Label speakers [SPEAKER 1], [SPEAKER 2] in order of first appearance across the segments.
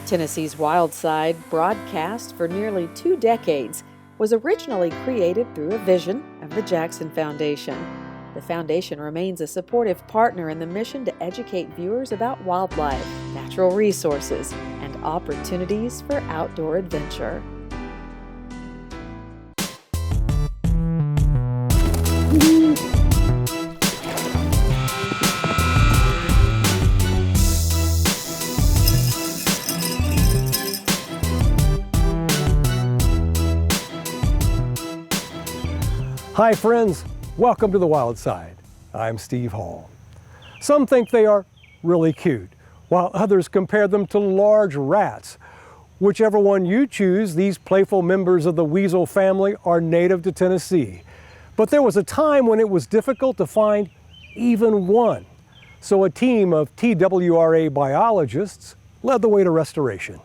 [SPEAKER 1] Tennessee's Wild Side, broadcast for nearly 2 decades, was originally created through a vision of the Jackson Foundation. The foundation remains a supportive partner in the mission to educate viewers about wildlife, natural resources, and opportunities for outdoor adventure.
[SPEAKER 2] Hi friends, welcome to the Wild Side. I'm Steve Hall. Some think they are really cute, while others compare them to large rats. Whichever one you choose, these playful members of the weasel family are native to Tennessee. But there was a time when it was difficult to find even one. So a team of TWRA biologists led the way to restoration.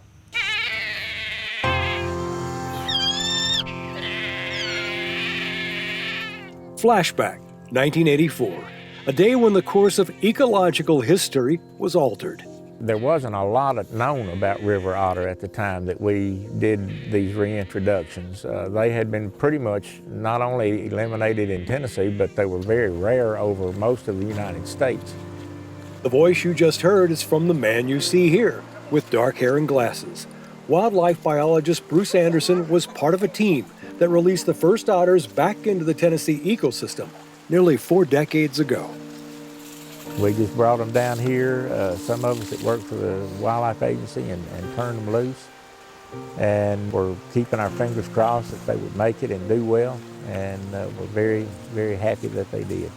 [SPEAKER 2] Flashback, 1984, a day when the course of ecological history was altered.
[SPEAKER 3] There wasn't a lot known about river otter at the time that we did these reintroductions. They had been pretty much not only eliminated in Tennessee, but they were very rare over most of the United States.
[SPEAKER 2] The voice you just heard is from the man you see here, with dark hair and glasses. Wildlife biologist Bruce Anderson was part of a team that released the first otters back into the Tennessee ecosystem nearly 4 decades ago.
[SPEAKER 3] We just brought them down here, some of us that worked for the Wildlife Agency, and turned them loose. And we're keeping our fingers crossed that they would make it and do well, and we're very, very happy that they did.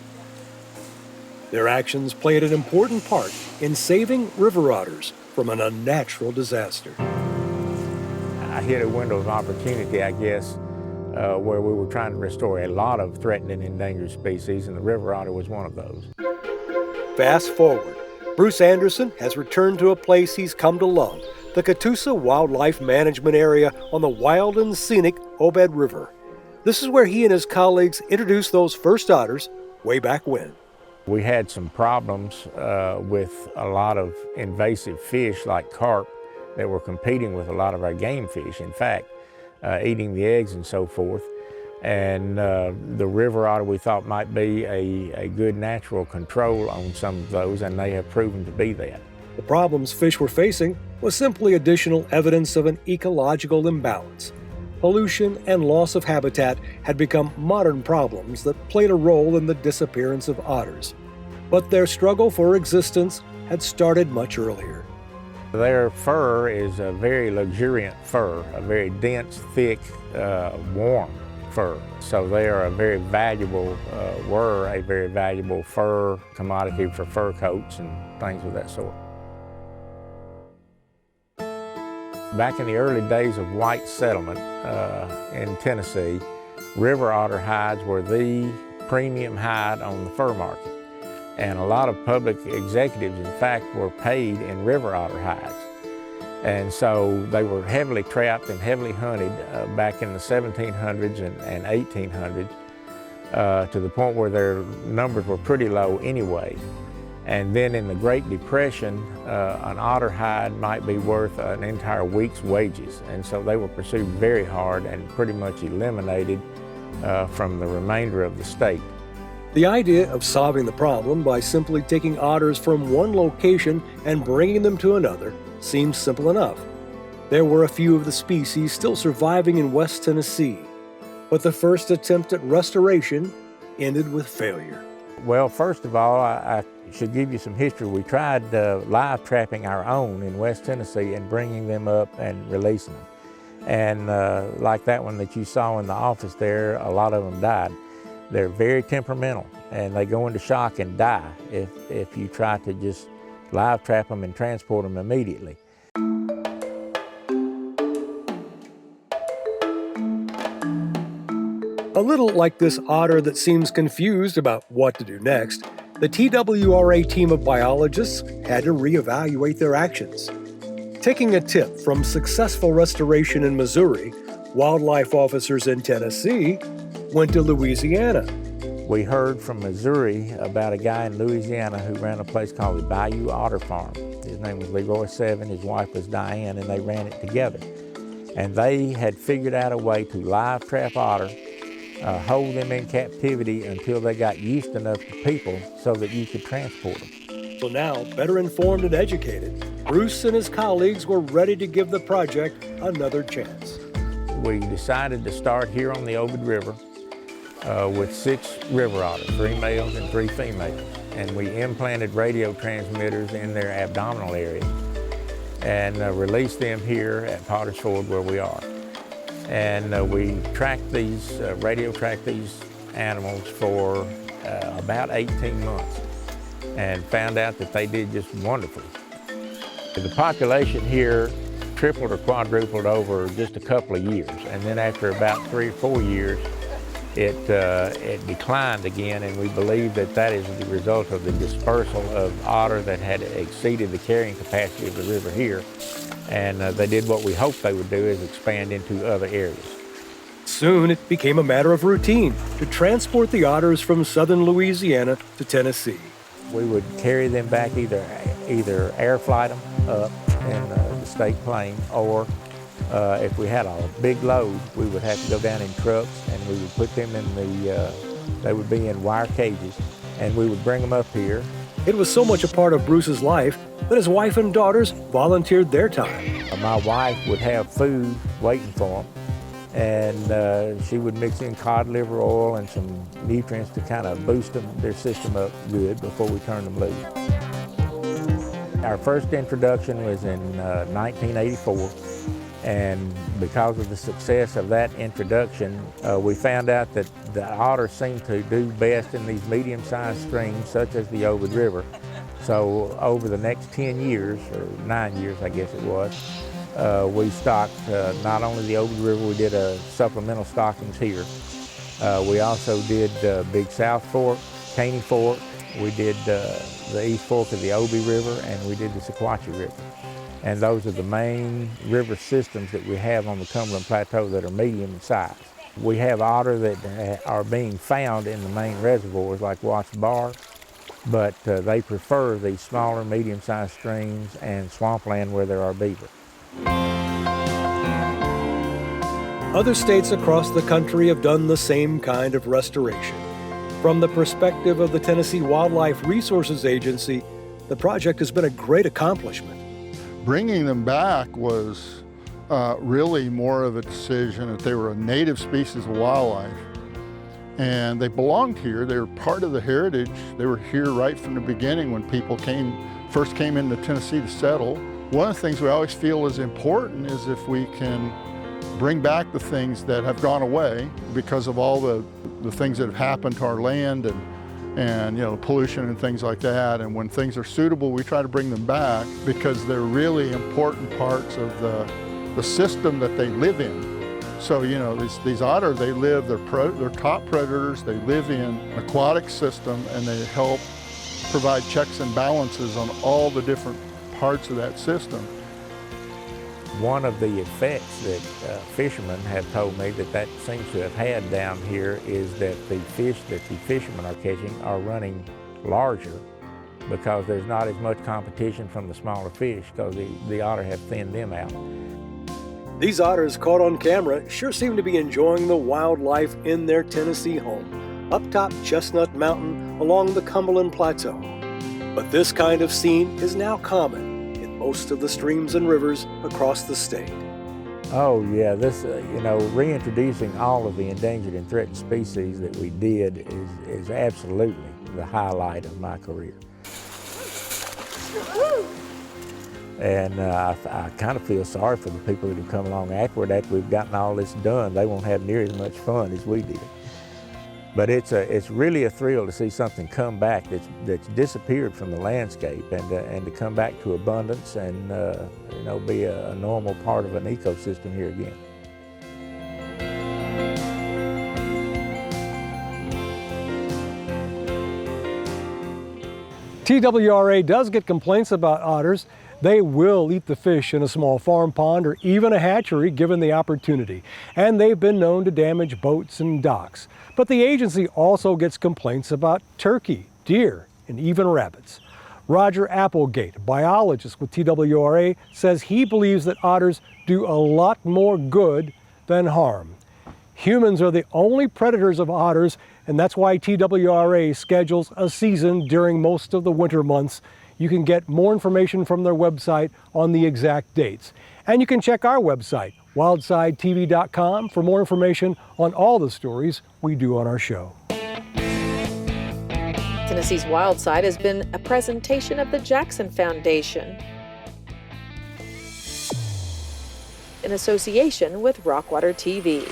[SPEAKER 2] Their actions played an important part in saving river otters from an unnatural disaster.
[SPEAKER 3] I hit a window of opportunity, I guess, where we were trying to restore a lot of threatened and endangered species, and the river otter was one of those.
[SPEAKER 2] Fast forward, Bruce Anderson has returned to a place he's come to love, the Catoosa Wildlife Management Area on the wild and scenic Obed River. This is where he and his colleagues introduced those first otters way back when.
[SPEAKER 3] We had some problems with a lot of invasive fish like carp that were competing with a lot of our game fish, in fact, eating the eggs and so forth. And the river otter we thought might be a good natural control on some of those, and they have proven to be that.
[SPEAKER 2] The problems fish were facing was simply additional evidence of an ecological imbalance. Pollution and loss of habitat had become modern problems that played a role in the disappearance of otters. But their struggle for existence had started much earlier.
[SPEAKER 3] Their fur is a very luxuriant fur, a very dense, thick, warm fur. So they are a very valuable, were a very valuable fur commodity for fur coats and things of that sort. Back in the early days of white settlement in Tennessee, river otter hides were the premium hide on the fur market. And a lot of public executives, in fact, were paid in river otter hides. And so they were heavily trapped and heavily hunted back in the 1700s and 1800s to the point where their numbers were pretty low anyway. And then in the Great Depression, an otter hide might be worth an entire week's wages. And so they were pursued very hard and pretty much eliminated from the remainder of the state.
[SPEAKER 2] The idea of solving the problem by simply taking otters from one location and bringing them to another seems simple enough. There were a few of the species still surviving in West Tennessee, but the first attempt at restoration ended with failure.
[SPEAKER 3] Well, first of all, I should give you some history. We tried live trapping our own in West Tennessee and bringing them up and releasing them. And like that one that you saw in the office there, a lot of them died. They're very temperamental, and they go into shock and die if you try to just live trap them and transport them immediately.
[SPEAKER 2] A little like this otter that seems confused about what to do next, the TWRA team of biologists had to reevaluate their actions. Taking a tip from successful restoration in Missouri, wildlife officers in Tennessee went to Louisiana.
[SPEAKER 3] We heard from Missouri about a guy in Louisiana who ran a place called the Bayou Otter Farm. His name was Leroy Seven, his wife was Diane, and they ran it together. And they had figured out a way to live trap otter, hold them in captivity until they got used enough to people so that you could transport them.
[SPEAKER 2] So now, better informed and educated, Bruce and his colleagues were ready to give the project another chance.
[SPEAKER 3] We decided to start here on the Obed River with 6 river otters, 3 males and 3 females. And we implanted radio transmitters in their abdominal area and released them here at Potter's Ford where we are. And we tracked these, radio tracked these animals for about 18 months and found out that they did just wonderfully. The population here tripled or quadrupled over just a couple of years, and then after about 3 or 4 years, it declined again, and we believe that that is the result of the dispersal of otter that had exceeded the carrying capacity of the river here, and they did what we hoped they would do, is expand into other areas.
[SPEAKER 2] Soon it became a matter of routine to transport the otters from southern Louisiana to Tennessee.
[SPEAKER 3] We would carry them back, either air flight them up in the state plane, or if we had a big load, we would have to go down in trucks, and we would put them in they would be in wire cages, and we would bring them up here.
[SPEAKER 2] It was so much a part of Bruce's life that his wife and daughters volunteered their time.
[SPEAKER 3] My wife would have food waiting for them, and she would mix in cod liver oil and some nutrients to kind of boost their system up good before we turned them loose. Our first introduction was in 1984, and because of the success of that introduction, we found out that the otters seem to do best in these medium-sized streams, such as the Obed River. So over the next 10 years, or 9 years I guess it was, we stocked not only the Obed River, we did supplemental stockings here. We also did Big South Fork, Caney Fork, we did the East Fork of the Obie River, and we did the Sequatchie River. And those are the main river systems that we have on the Cumberland Plateau that are medium in size. We have otter that are being found in the main reservoirs like Watts Bar, but they prefer these smaller, medium-sized streams and swampland where there are beaver.
[SPEAKER 2] Other states across the country have done the same kind of restoration. From the perspective of the Tennessee Wildlife Resources Agency, the project has been a great accomplishment.
[SPEAKER 4] Bringing them back was really more of a decision that they were a native species of wildlife, and they belonged here. They were part of the heritage. They were here right from the beginning when people first came into Tennessee to settle. One of the things we always feel is important is if we can bring back the things that have gone away because of all the things that have happened to our land and you know, pollution and things like that. And when things are suitable, we try to bring them back because they're really important parts of the system that they live in. So, you know, these otter, they live, they're top predators, they live in an aquatic system, and they help provide checks and balances on all the different parts of that system.
[SPEAKER 3] One of the effects that fishermen have told me that seems to have had down here is that the fish that the fishermen are catching are running larger because there's not as much competition from the smaller fish because the otter have thinned them out.
[SPEAKER 2] These otters caught on camera sure seem to be enjoying the wildlife in their Tennessee home, up top Chestnut Mountain along the Cumberland Plateau. But this kind of scene is now common in most of the streams and rivers across the state.
[SPEAKER 3] Oh yeah, this, you know, reintroducing all of the endangered and threatened species that we did is absolutely the highlight of my career. And I kind of feel sorry for the people that have come along after we've gotten all this done. They won't have near as much fun as we did. But it's really a thrill to see something come back that's disappeared from the landscape and to come back to abundance and you know, be a normal part of an ecosystem here again.
[SPEAKER 2] TWRA does get complaints about otters, They will eat the fish in a small farm pond or even a hatchery given the opportunity, and they've been known to damage boats and docks. But the agency also gets complaints about turkey, deer, and even rabbits. Roger Applegate, a biologist with TWRA, says he believes that otters do a lot more good than harm. Humans are the only predators of otters, and that's why TWRA schedules a season during most of the winter months. You can get more information from their website on the exact dates. And you can check our website, wildsidetv.com, for more information on all the stories we do on our show.
[SPEAKER 1] Tennessee's Wild Side has been a presentation of the Jackson Foundation in association with Rockwater TV.